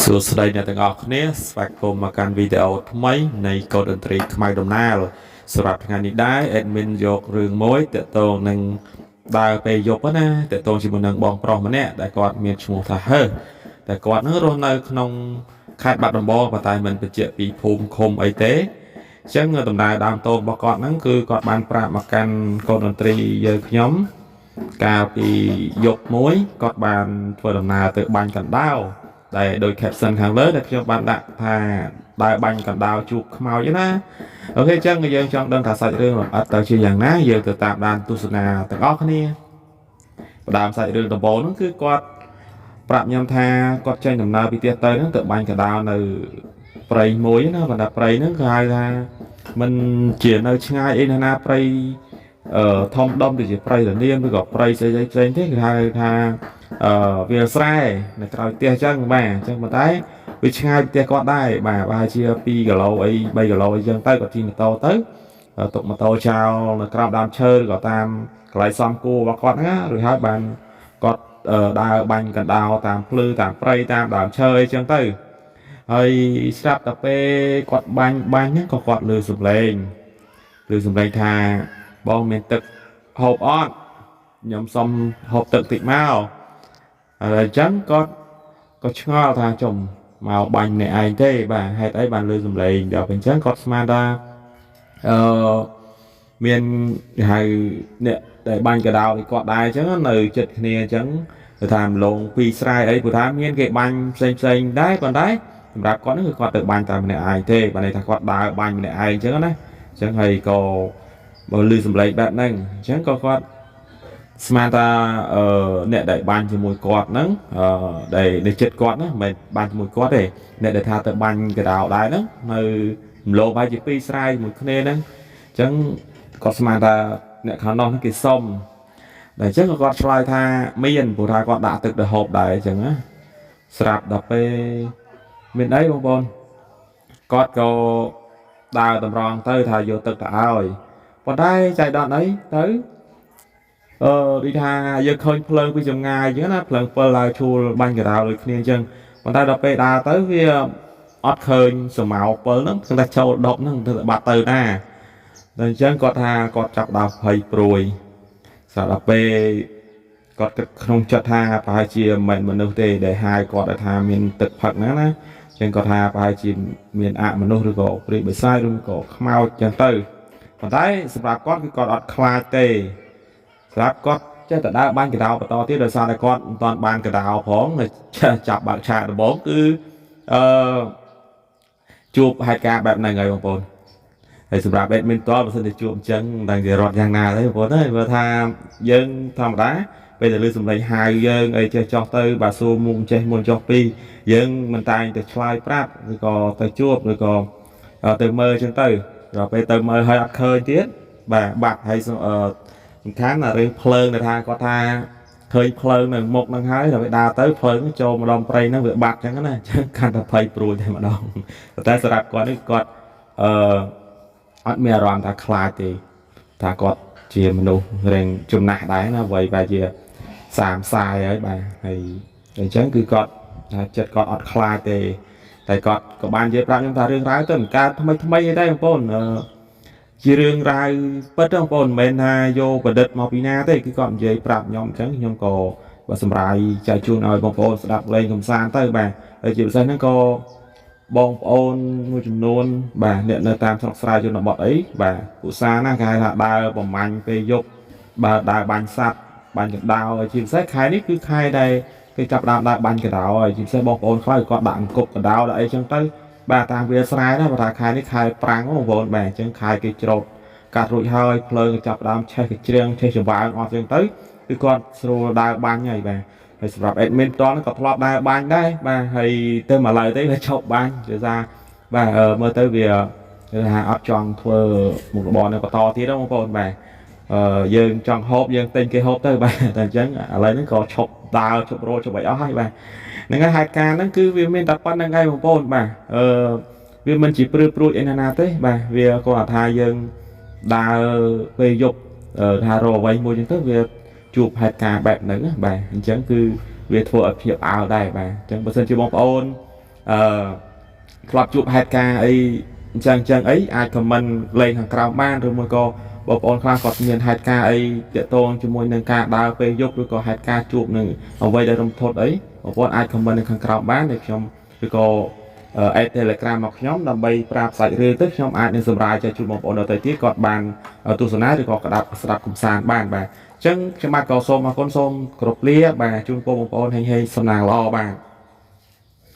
សួស្តីអ្នកទាំងអស់គ្នាស្វាគមន៍មកកាន់វីដេអូថ្មីនៃកោដតន្ត្រីខ្មៅដំណើរសម្រាប់ថ្ងៃនេះដែរ admin យករឿងមួយតកតងនឹងដើរពេលយប់ណាតកតងជាមួយនឹងបងប្រុសម្នាក់ដែលគាត់មានឈ្មោះថាហើតែគាត់នឹងរស់នៅក្នុងខេត្តបាត់ដំបងប៉ុន្តែមិនបញ្ជាក់ពីភូមិឃុំអីទេអញ្ចឹងដំណើរដើមតូនរបស់គាត់ហ្នឹងគឺគាត់បានប្រាប់មកកាន់កោដតន្ត្រីយើងខ្ញុំកាលពីយប់មួយគាត់បានធ្វើដំណើរទៅបាញ់កណ្ដោដែលដោយ caption ខាងលើដែលខ្ញុំបានដាក់ថាដើរបាញ់កណ្ដោជួបខ្មោចណាអូខេអញ្ចឹងយើងចង់ដឹងថាសាច់រឿងលម្អិតទៅជាយ៉ាងណាយើងទៅតាមដានទស្សនាទាំងអស់គ្នាផ្ដើមសាច់រឿងដំបូងហ្នឹងគឺគាត់ប្រាប់ខ្ញុំថាគាត់ចេញដំណើរពីផ្ទះទៅហ្នឹងទៅបាញ់កណ្ដោនៅព្រៃមួយណាបណ្ដាព្រៃហ្នឹងគេហៅថាมันជានៅឆ្ងាយអីណាព្រៃធំដុំដូចជាព្រៃរនាមឬក៏ព្រៃផ្សេងៗទេគេហៅថាវាលស្រែនៅក្រៅផ្ទះអញ្ចឹងបាទអញ្ចឹងប៉ុន្តែវាឆ្ងាយផ្ទះគាត់ដែរបាទប្រហែលជា2គីឡូអី3គីឡូអីចឹងទៅគាត់ជិះម៉ូតូទៅទុកម៉ូតូចោលនៅក្រោមដើមឈើឬក៏តាមកន្លែងសំគួររបស់គាត់ហ្នឹងរួចហើយបានគាត់ដើរបាញ់កណ្ដោតាមភ្លឺតាមព្រៃតាមដើមឈើអីចឹងទៅហើយស្រាប់តែពេលគាត់បាញ់ហ្នឹងក៏គាត់លើសំឡេងថាបងមានទឹកហូបអត់ខ្ញុំសុំហូបទឹកតិចមកហើយអញ្ចឹងក៏ឆ្ងល់ថាចំមកបាញ់ម្នាក់ឯងទេបាទហេតុអីបានលើសំឡេងដល់ពេលអញ្ចឹងគាត់ស្មានថាមានគេហៅអ្នកដែលបាញ់កដោឲ្យគាត់ដែរអញ្ចឹងនៅចិត្តគ្នាអញ្ចឹងទៅថាម្លងពីស្រែអីព្រោះថាមានគេបាញ់ផ្សេងដែរប៉ុន្តែសម្រាប់គាត់ហ្នឹងគឺគាត់ទៅបាញ់តែម្នាក់ឯងទេបាទន័យថាគាត់ដើរបាញ់ម្នាក់ឯងអញ្ចឹងណាអញ្ចឹងហើយក៏បើលឺសំឡេងបែបហ្នឹងអញ្ចឹងក៏គាត់ស្មានថាអ្នកដែលបាញ់ជាមួយគាត់ហ្នឹងដែលនៅចិត្តគាត់ណាមិនបាញ់ជាមួយគាត់ទេអ្នកដែលថាទៅបាញ់កដោដែរហ្នឹងនៅម្លងបាយជាពីរស្រែមួយគ្នាហ្នឹងអញ្ចឹងគាត់ស្មានថាអ្នកខាងនោះហ្នឹងគេសុំតែអញ្ចឹងក៏គាត់ឆ្លើយថាមានព្រោះថាគាត់ដាក់ទឹកទៅហូបដែរអញ្ចឹងណាស្រាប់ដល់ពេលមានអីបងប្អូនគាត់ក៏ដើរតម្រង់ទៅថាយកទឹកទៅឲ្យប៉ុន្តែចៃដន្យអីទៅដូចថាយើងឃើញភ្លើងពីចម្ងាយអញ្ចឹងណាភ្លើង7ឡើងឈួលបាញ់កដោដូចគ្នាអញ្ចឹងប៉ុន្តែដល់ពេលដើរទៅវាអត់ឃើញសមោ7ហ្នឹងគឺតែចូលដប់ហ្នឹងទៅបាត់ទៅណាតែអញ្ចឹងគាត់ថាគាត់ចាប់ដើមភ័យព្រួយស្រាប់ដល់ពេលគាត់គិតក្នុងចិត្តថាប្រហែលជាមិនមនុស្សទេដែលហាយគាត់ថាមានទឹកផឹកហ្នឹងណាអញ្ចឹងគាត់ថាប្រហែលជាមានអមនុស្សឬក៏ព្រាយបិសាចឬក៏ខ្មោចអញ្ចឹងទៅប៉ុន្តែសម្រាប់គាត់គឺគាត់អត់ខ្លាចទេស្រាប់គាត់ចេះតែដើរបាញ់កដោបន្តទៀតដោយសារតែគាត់មិនទាន់បានកដោផងចាប់បើកឆាកដំបូងគឺជួបហេតុការណ៍បែបហ្នឹងហើយបងប្អូនហើយសម្រាប់ admin តបើសិនជាជួបអញ្ចឹងតែគេរត់យ៉ាងណាទេបងប្អូនហើយព្រោះថាយើងធម្មតាពេលតែឮសំឡេងហៅយើងអីចេះចោះទៅបើសួរមុំចេះមុនចោះពីយើងមិនតែងតែឆ្លើយប្រាប់ឬក៏ទៅជួបឬក៏ទៅមើលអញ្ចឹងទៅដល់ពេលទៅមើលហើយអត់ឃើញទៀតបាទបាត់ហើយសំខាន់ណារឿងភ្លើងដែលថាគាត់ថាឃើញភ្លើងនៅមុខហ្នឹងហើយដល់ពេលដើរទៅភ្លើងចូលម្ដងព្រៃហ្នឹងវាបាត់អញ្ចឹងណាអញ្ចឹងកាន់តែភ័យព្រួយតែម្ដងតែសម្រាប់គាត់នេះគាត់អត់មានអារម្មណ៍ថាខ្លាចទេថាគាត់ជាមនុស្សរៀងចំណាស់ដែរណាវ័យបែរជា30ហើយបាទហើយអញ្ចឹងគឺគាត់ថាចិត្តគាត់អត់ខ្លាចទេតែគាត់ក៏បាននិយាយប្រាប់ខ្ញុំថារឿងរ៉ាវទៅមិនកើតថ្មីអីដែរបងប្អូនជារឿងរ៉ាវពិតទេបងប្អូនមិនមែនថាយកប្រឌិតមកពីណាទេគឺគាត់និយាយប្រាប់ខ្ញុំអញ្ចឹងខ្ញុំក៏បើសម្រាយចែកជូនឲ្យបងប្អូនស្ដាប់លេងកំសាន្តទៅបាទហើយជាពិសេសហ្នឹងក៏បងប្អូនមួយចំនួនបាទអ្នកនៅតាមស្រុកស្រែជនបទអីបាទឧស្សាហ៍ណាគេហៅថាដើរបំមាញ់ពេលយប់បាទដើរបាញ់សត្វបាញ់កណ្ដោហើយជាពិសេសខែនេះគឺខែដែលគេចាប់ដើមដើរបាញ់កណ្ដោហើយជាពិសេសបងប្អូនខ្លះគាត់ដាក់អង្គប់កណ្ដោដល់អីចឹងទៅបាទតាមវាលស្រែណាបើថាខែនេះខែប្រាំងបងប្អូនបាទអញ្ចឹងខែគេច្រូតកាត់រួចហើយភ្លើងចាប់ដើមឆេះកជ្រៀងឆេះច្បាយអស់ចឹងទៅគឺគាត់ស្រួលដើរបាញ់ហើយបាទហើយសម្រាប់ admin តនក៏ធ្លាប់ដើរបាញ់ដែរបាទហើយទៅមកឡើយទៅវាឈប់បាញ់ជាថាបាទមើលទៅវាគេថាអត់ចង់ធ្វើមុខរបរនៅបន្តទៀតទេបងប្អូនបាទយើងចង់ហូបយើងទិញគេហូបទៅបាទតែអញ្ចឹងឥឡូវហ្នឹងក៏ឈប់ដើរឈប់រត់ឈប់អីអស់ហើយបាទហ្នឹងហើយហេតុការណ៍ហ្នឹងគឺវាមានតែប៉ុណ្្នឹងហើយបងប្អូនបាទវាមិនជាព្រឺព្រួយអីណាទេបាទវាគាត់ថាយើងដើរពេលយប់ថារកអ្វីមួយចឹងទៅវាជួបហេតុការណ៍បែបហ្នឹងបាទអញ្ចឹងគឺវាធ្វើឲ្យភ្ញាក់ផ្អើលដែរបាទអញ្ចឹងបើសិនជាបងប្អូន ក្លាប់ជួបហេតុការណ៍អីចឹងអីអាចខមមិនលេងខាងក្រៅបានឬមួយក៏បងប្អូនខ្លះគាត់មានហេតុការណ៍អីទាក់ទងជាមួយនឹងការដើរពេលយប់ឬក៏ហេតុការណ៍ជួបនឹងអ្វីដែលរំភើបអីបងប្អូនអាចខមមិននៅខាងក្រៅបានđểខ្ញុំឬក៏Telegram មកខ្ញុំដើម្បីប្រាប់សាច់រឿងទៅខ្ញុំអាចនឹងសម្រាយចែកជូនបងប្អូនដទៃទៀតគាត់បានទស្សនាឬក៏ស្ដាប់កំសាន្តបានបាទអញ្ចឹងខ្ញុំបាទក៏សូមអរគុណសូមគោរពលាបាទជូនពរបងប្អូនហេងសំណាងល្អបាទ